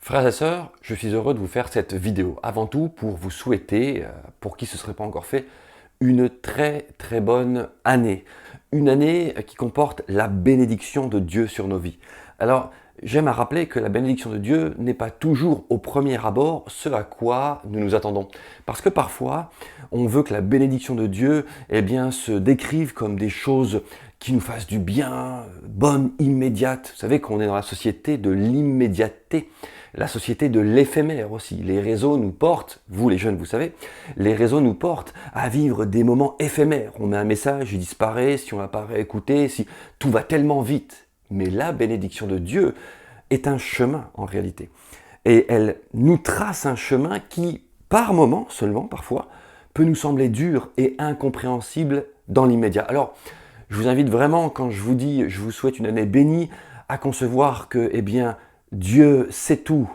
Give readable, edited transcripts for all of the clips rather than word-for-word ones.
Frères et sœurs, je suis heureux de vous faire cette vidéo. Avant tout, pour vous souhaiter, pour qui ce ne serait pas encore fait, une très très bonne année. Une année qui comporte la bénédiction de Dieu sur nos vies. Alors, j'aime à rappeler que la bénédiction de Dieu n'est pas toujours au premier abord ce à quoi nous nous attendons. Parce que parfois, on veut que la bénédiction de Dieu se décrive comme des choses qui nous fassent du bien, bonnes, immédiates. Vous savez qu'on est dans la société de l'immédiateté, la société de l'éphémère aussi. Les réseaux nous portent, vous les jeunes vous savez, les réseaux nous portent à vivre des moments éphémères. On met un message, il disparaît, si on l'a pas réécouté, si tout va tellement vite. Mais la bénédiction de Dieu est un chemin en réalité. Et elle nous trace un chemin qui, par moments seulement, parfois, peut nous sembler dur et incompréhensible dans l'immédiat. Alors, je vous invite vraiment, quand je vous dis, je vous souhaite une année bénie, à concevoir que, Dieu sait tout.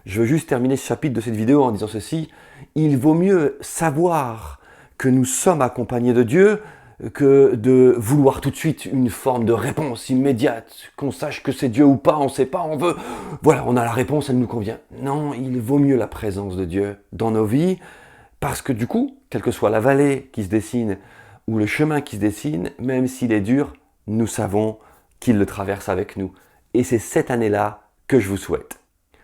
Je veux juste terminer ce chapitre de cette vidéo en disant ceci. Il vaut mieux savoir que nous sommes accompagnés de Dieu que de vouloir tout de suite une forme de réponse immédiate, qu'on sache que c'est Dieu ou pas, on ne sait pas, on veut, voilà, on a la réponse, elle nous convient. Non, il vaut mieux la présence de Dieu dans nos vies, parce que du coup, quelle que soit la vallée qui se dessine, ou le chemin qui se dessine, même s'il est dur, nous savons qu'il le traverse avec nous. Et c'est cette année-là que je vous souhaite.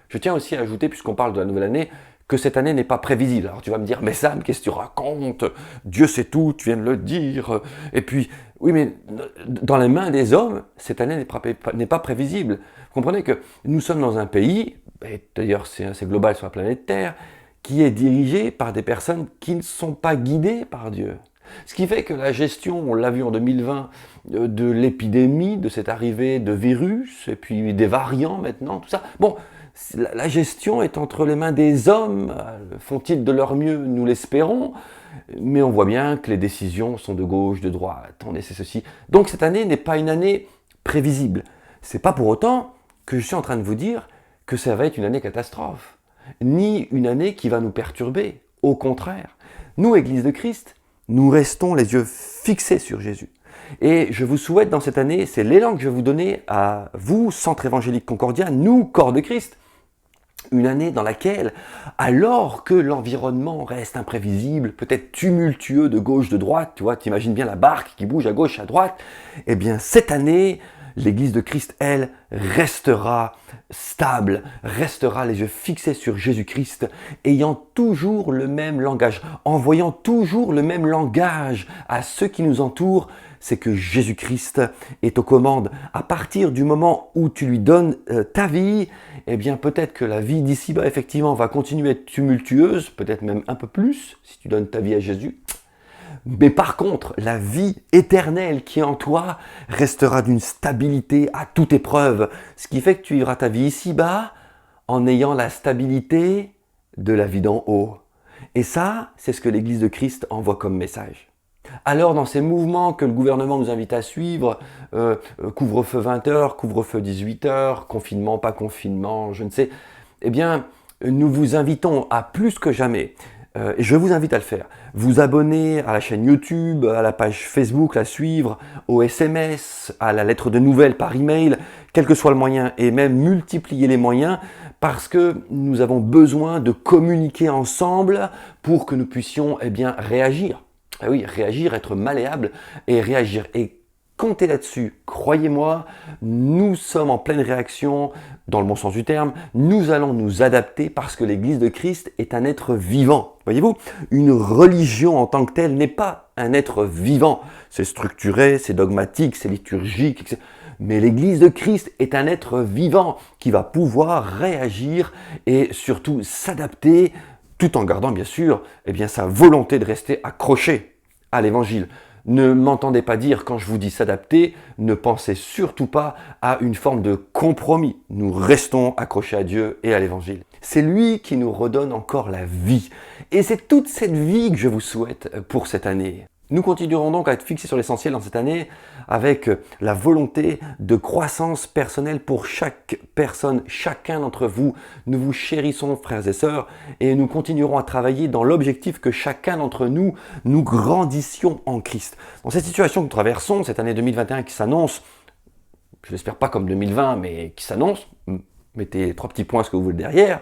Je tiens aussi à ajouter, puisqu'on parle de la nouvelle année, que cette année n'est pas prévisible. Alors tu vas me dire, mais Sam, qu'est-ce que tu racontes? Dieu sait tout, tu viens de le dire. Et puis, oui, mais dans les mains des hommes, cette année n'est pas prévisible. Vous comprenez que nous sommes dans un pays, et d'ailleurs c'est assez global sur la planète Terre, qui est dirigé par des personnes qui ne sont pas guidées par Dieu. Ce qui fait que la gestion, on l'a vu en 2020, de l'épidémie, de cette arrivée de virus, et puis des variants maintenant, tout ça. Bon, la gestion est entre les mains des hommes. Font-ils de leur mieux? Nous l'espérons. Mais on voit bien que les décisions sont de gauche, de droite. On essaie ceci. Donc cette année n'est pas une année prévisible. C'est pas pour autant que je suis en train de vous dire que ça va être une année catastrophe. Ni une année qui va nous perturber. Au contraire. Nous, Église de Christ, nous restons les yeux fixés sur Jésus. Et je vous souhaite dans cette année, c'est l'élan que je vais vous donner à vous, Centre Évangélique Concordia, nous, Corps de Christ, une année dans laquelle, alors que l'environnement reste imprévisible, peut-être tumultueux de gauche, de droite, tu vois, t'imagines bien la barque qui bouge à gauche, à droite, cette année, l'Église de Christ, elle, restera stable, restera les yeux fixés sur Jésus-Christ, ayant toujours le même langage, envoyant toujours le même langage à ceux qui nous entourent, c'est que Jésus-Christ est aux commandes. À partir du moment où tu lui donnes ta vie, peut-être que la vie d'ici-bas, effectivement, va continuer à être tumultueuse, peut-être même un peu plus, si tu donnes ta vie à Jésus. Mais par contre, la vie éternelle qui est en toi restera d'une stabilité à toute épreuve. Ce qui fait que tu vivras ta vie ici-bas en ayant la stabilité de la vie d'en haut. Et ça, c'est ce que l'Église de Christ envoie comme message. Alors dans ces mouvements que le gouvernement nous invite à suivre, couvre-feu 20h, couvre-feu 18h, confinement, pas confinement, je ne sais, nous vous invitons à plus que jamais, et je vous invite à le faire, vous abonner à la chaîne YouTube, à la page Facebook, la suivre, au SMS, à la lettre de nouvelles par email, quel que soit le moyen, et même multiplier les moyens, parce que nous avons besoin de communiquer ensemble pour que nous puissions réagir. Ah oui, réagir, être malléable et réagir. Et comptez là-dessus, croyez-moi, nous sommes en pleine réaction, dans le bon sens du terme, nous allons nous adapter parce que l'Église de Christ est un être vivant. Voyez-vous, une religion en tant que telle n'est pas un être vivant. C'est structuré, c'est dogmatique, c'est liturgique, etc. Mais l'Église de Christ est un être vivant qui va pouvoir réagir et surtout s'adapter tout en gardant bien sûr sa volonté de rester accroché à l'Évangile. Ne m'entendez pas dire, quand je vous dis s'adapter, ne pensez surtout pas à une forme de compromis. Nous restons accrochés à Dieu et à l'Évangile. C'est lui qui nous redonne encore la vie. Et c'est toute cette vie que je vous souhaite pour cette année. Nous continuerons donc à être fixés sur l'essentiel dans cette année avec la volonté de croissance personnelle pour chaque personne, chacun d'entre vous. Nous vous chérissons, frères et sœurs, et nous continuerons à travailler dans l'objectif que chacun d'entre nous, nous grandissions en Christ. Dans cette situation que nous traversons, cette année 2021 qui s'annonce, je l'espère pas comme 2020, mais qui s'annonce, mettez 3 petits points ce que vous voulez derrière,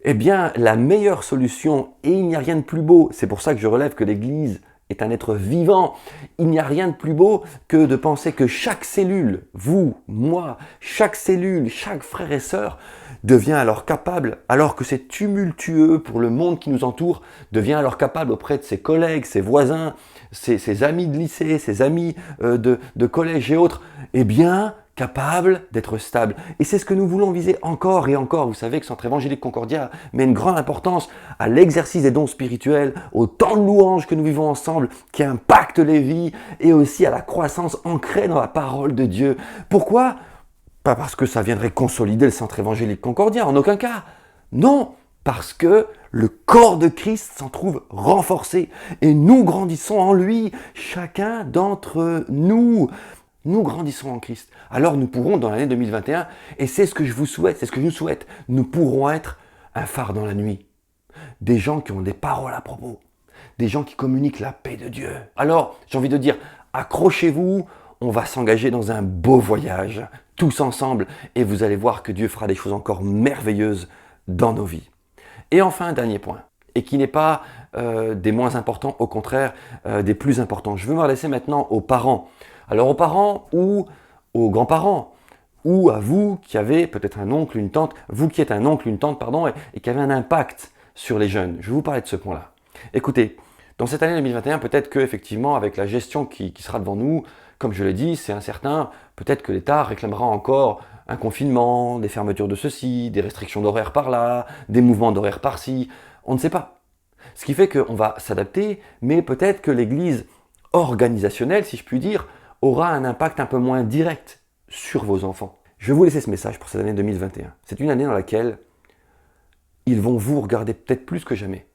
eh bien la meilleure solution, et il n'y a rien de plus beau, c'est pour ça que je relève que l'Église est un être vivant, il n'y a rien de plus beau que de penser que chaque cellule, vous, moi, chaque cellule, chaque frère et sœur, devient alors capable, alors que c'est tumultueux pour le monde qui nous entoure, devient alors capable auprès de ses collègues, ses voisins, ses amis de lycée, ses amis de collège et autres, eh bien, capable d'être stable. Et c'est ce que nous voulons viser encore et encore. Vous savez que Centre Évangélique Concordia met une grande importance à l'exercice des dons spirituels, au temps de louange que nous vivons ensemble, qui impacte les vies, et aussi à la croissance ancrée dans la parole de Dieu. Pourquoi ? Pas parce que ça viendrait consolider le Centre Évangélique Concordia, en aucun cas. Non, parce que le corps de Christ s'en trouve renforcé, et nous grandissons en lui, chacun d'entre nous. Nous grandissons en Christ. Alors nous pourrons, dans l'année 2021, et c'est ce que je vous souhaite, c'est ce que je nous souhaite, nous pourrons être un phare dans la nuit. Des gens qui ont des paroles à propos. Des gens qui communiquent la paix de Dieu. Alors, j'ai envie de dire, accrochez-vous, on va s'engager dans un beau voyage, tous ensemble, et vous allez voir que Dieu fera des choses encore merveilleuses dans nos vies. Et enfin, un dernier point, et qui n'est pas des moins importants, au contraire, des plus importants. Je veux m'adresser maintenant aux parents. Alors aux parents ou aux grands-parents, ou à vous qui avez peut-être un oncle, une tante, vous qui êtes un oncle, une tante, pardon, et qui avez un impact sur les jeunes. Je vais vous parler de ce point-là. Écoutez, dans cette année 2021, peut-être qu'effectivement, avec la gestion qui sera devant nous, comme je l'ai dit, c'est incertain, peut-être que l'État réclamera encore un confinement, des fermetures de ceci, des restrictions d'horaire par là, des mouvements d'horaire par-ci, on ne sait pas. Ce qui fait qu'on va s'adapter, mais peut-être que l'Église organisationnelle, si je puis dire, aura un impact un peu moins direct sur vos enfants. Je vais vous laisser ce message pour cette année 2021. C'est une année dans laquelle ils vont vous regarder peut-être plus que jamais.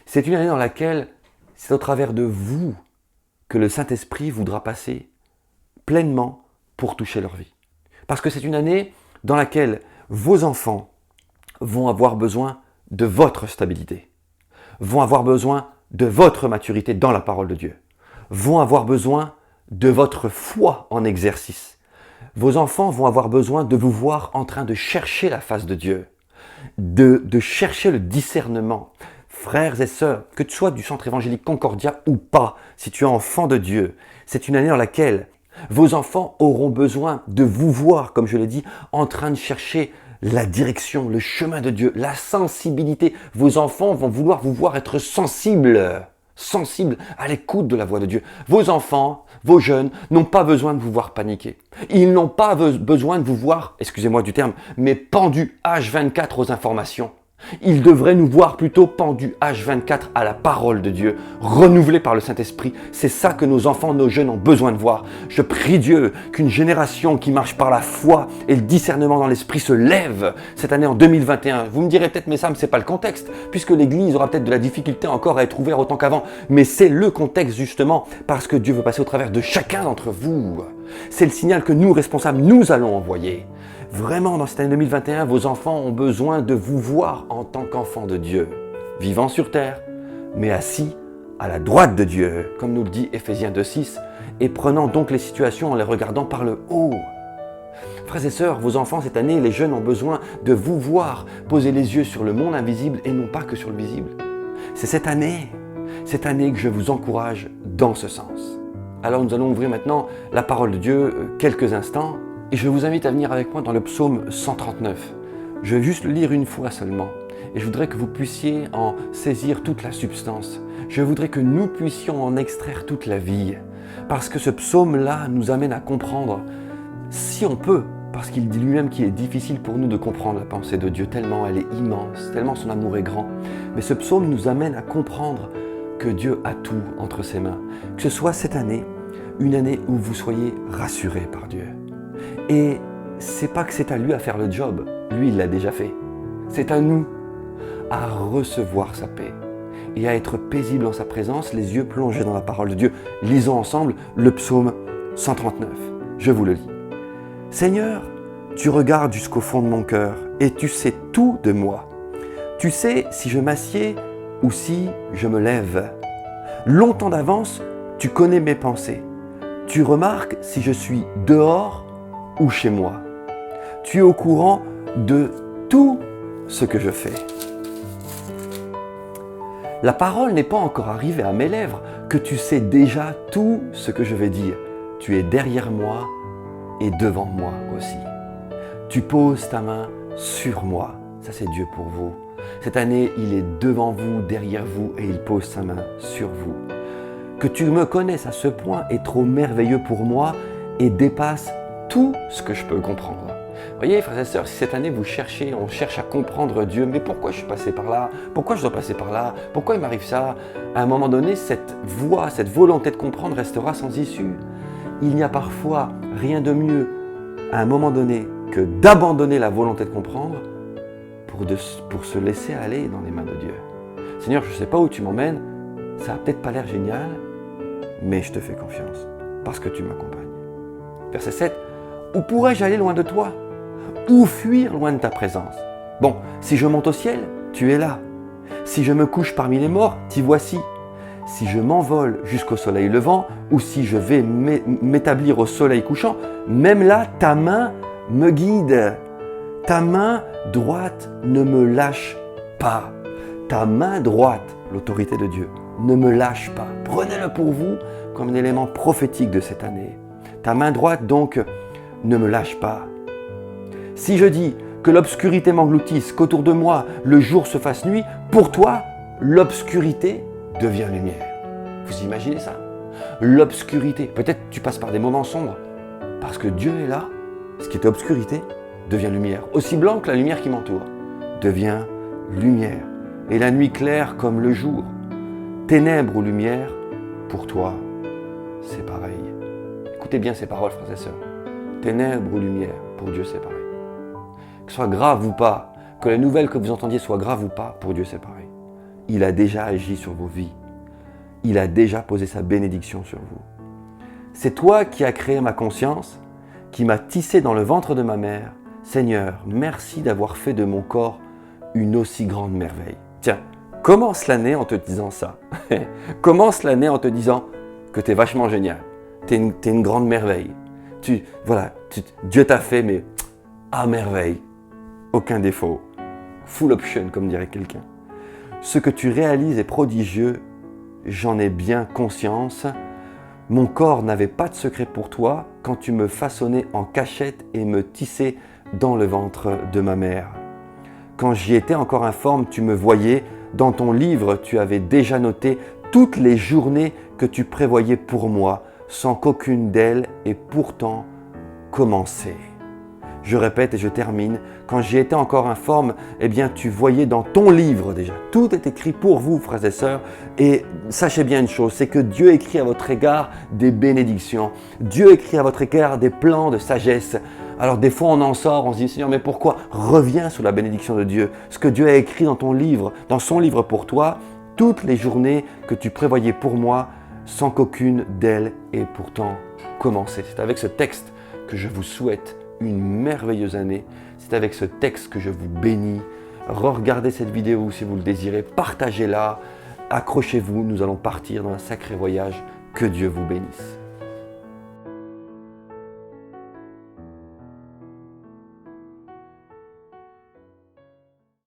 C'est une année dans laquelle c'est au travers de vous que le Saint-Esprit voudra passer pleinement pour toucher leur vie. Parce que c'est une année dans laquelle vos enfants vont avoir besoin de votre stabilité, vont avoir besoin de votre maturité dans la parole de Dieu, vont avoir besoin de votre foi en exercice. Vos enfants vont avoir besoin de vous voir en train de chercher la face de Dieu, de chercher le discernement. Frères et sœurs, que tu sois du Centre Évangélique Concordia ou pas, si tu es enfant de Dieu, c'est une année dans laquelle vos enfants auront besoin de vous voir, comme je l'ai dit, en train de chercher la direction, le chemin de Dieu, la sensibilité. Vos enfants vont vouloir vous voir être sensibles à l'écoute de la voix de Dieu. Vos enfants, vos jeunes n'ont pas besoin de vous voir paniquer. Ils n'ont pas besoin de vous voir, excusez-moi du terme, mais pendus H24 aux informations. Ils devraient nous voir plutôt pendus H24 à la parole de Dieu, renouvelés par le Saint-Esprit. C'est ça que nos enfants, nos jeunes ont besoin de voir. Je prie Dieu qu'une génération qui marche par la foi et le discernement dans l'Esprit se lève cette année en 2021. Vous me direz peut-être, mais Sam, c'est pas le contexte, puisque l'Église aura peut-être de la difficulté encore à être ouverte autant qu'avant. Mais c'est le contexte justement, parce que Dieu veut passer au travers de chacun d'entre vous. C'est le signal que nous, responsables, nous allons envoyer. Vraiment, dans cette année 2021, vos enfants ont besoin de vous voir en tant qu'enfants de Dieu, vivant sur terre, mais assis à la droite de Dieu, comme nous le dit Éphésiens 2,6, et prenant donc les situations en les regardant par le haut. Frères et sœurs, vos enfants cette année, les jeunes ont besoin de vous voir poser les yeux sur le monde invisible et non pas que sur le visible. C'est cette année que je vous encourage dans ce sens. Alors nous allons ouvrir maintenant la parole de Dieu quelques instants. Et je vous invite à venir avec moi dans le psaume 139. Je vais juste le lire une fois seulement. Et je voudrais que vous puissiez en saisir toute la substance. Je voudrais que nous puissions en extraire toute la vie. Parce que ce psaume-là nous amène à comprendre, si on peut, parce qu'il dit lui-même qu'il est difficile pour nous de comprendre la pensée de Dieu, tellement elle est immense, tellement son amour est grand. Mais ce psaume nous amène à comprendre que Dieu a tout entre ses mains. Que ce soit cette année, une année où vous soyez rassurés par Dieu. Et c'est pas que c'est à lui à faire le job, lui il l'a déjà fait. C'est à nous à recevoir sa paix et à être paisible en sa présence, les yeux plongés dans la parole de Dieu. Lisons ensemble le psaume 139. Je vous le lis. Seigneur, tu regardes jusqu'au fond de mon cœur et tu sais tout de moi. Tu sais si je m'assieds ou si je me lève. Longtemps d'avance, tu connais mes pensées. Tu remarques si je suis dehors ou chez moi. Tu es au courant de tout ce que je fais. La parole n'est pas encore arrivée à mes lèvres que tu sais déjà tout ce que je vais dire. Tu es derrière moi et devant moi aussi. Tu poses ta main sur moi. Ça, c'est Dieu pour vous. Cette année, il est devant vous, derrière vous et il pose sa main sur vous. Que tu me connaisses à ce point est trop merveilleux pour moi et dépasse tout ce que je peux comprendre. Voyez, frères et sœurs, si cette année on cherche à comprendre Dieu, mais pourquoi je suis passé par là? Pourquoi je dois passer par là? Pourquoi il m'arrive ça? À un moment donné, cette voie, cette volonté de comprendre restera sans issue. Il n'y a parfois rien de mieux à un moment donné que d'abandonner la volonté de comprendre pour se laisser aller dans les mains de Dieu. Seigneur, je ne sais pas où tu m'emmènes, ça n'a peut-être pas l'air génial, mais je te fais confiance parce que tu m'accompagnes. Verset 7. Où pourrais-je aller loin de toi? Où fuir loin de ta présence? Bon, si je monte au ciel, tu es là. Si je me couche parmi les morts, t'y voici. Si je m'envole jusqu'au soleil levant, ou si je vais m'établir au soleil couchant, même là, ta main me guide. Ta main droite ne me lâche pas. Ta main droite, l'autorité de Dieu, ne me lâche pas. Prenez-le pour vous comme un élément prophétique de cette année. Ta main droite, donc, ne me lâche pas. Si je dis que l'obscurité m'engloutisse, qu'autour de moi le jour se fasse nuit, pour toi, l'obscurité devient lumière. Vous imaginez ça? L'obscurité, peut-être tu passes par des moments sombres, parce que Dieu est là, ce qui était obscurité devient lumière. Aussi blanc que la lumière qui m'entoure devient lumière. Et la nuit claire comme le jour, ténèbres ou lumière, pour toi, c'est pareil. Écoutez bien ces paroles, frères et sœurs. Ténèbres ou lumière, pour Dieu, c'est pareil. Que ce soit grave ou pas, que la nouvelle que vous entendiez soit grave ou pas, pour Dieu, c'est pareil. Il a déjà agi sur vos vies. Il a déjà posé sa bénédiction sur vous. C'est toi qui as créé ma conscience, qui m'as tissé dans le ventre de ma mère. Seigneur, merci d'avoir fait de mon corps une aussi grande merveille. Tiens, commence l'année en te disant ça. Commence l'année en te disant que tu es vachement génial. Tu es une grande merveille. Dieu t'a fait, mais à merveille. Aucun défaut. Full option, comme dirait quelqu'un. Ce que tu réalises est prodigieux. J'en ai bien conscience. Mon corps n'avait pas de secret pour toi quand tu me façonnais en cachette et me tissais dans le ventre de ma mère. Quand j'y étais encore informe, tu me voyais. Dans ton livre, tu avais déjà noté toutes les journées que tu prévoyais pour moi, sans qu'aucune d'elles ait pourtant commencé. Je répète et je termine. Quand j'y étais encore informe, eh bien, tu voyais dans ton livre déjà. Tout est écrit pour vous, frères et sœurs. Et sachez bien une chose, c'est que Dieu écrit à votre égard des bénédictions. Dieu écrit à votre égard des plans de sagesse. Alors des fois on en sort, on se dit Seigneur, mais pourquoi? Reviens sous la bénédiction de Dieu. Ce que Dieu a écrit dans ton livre, dans son livre pour toi, toutes les journées que tu prévoyais pour moi, sans qu'aucune d'elles ait pourtant commencé. C'est avec ce texte que je vous souhaite une merveilleuse année. C'est avec ce texte que je vous bénis. Regardez cette vidéo si vous le désirez, partagez-la, accrochez-vous, nous allons partir dans un sacré voyage. Que Dieu vous bénisse.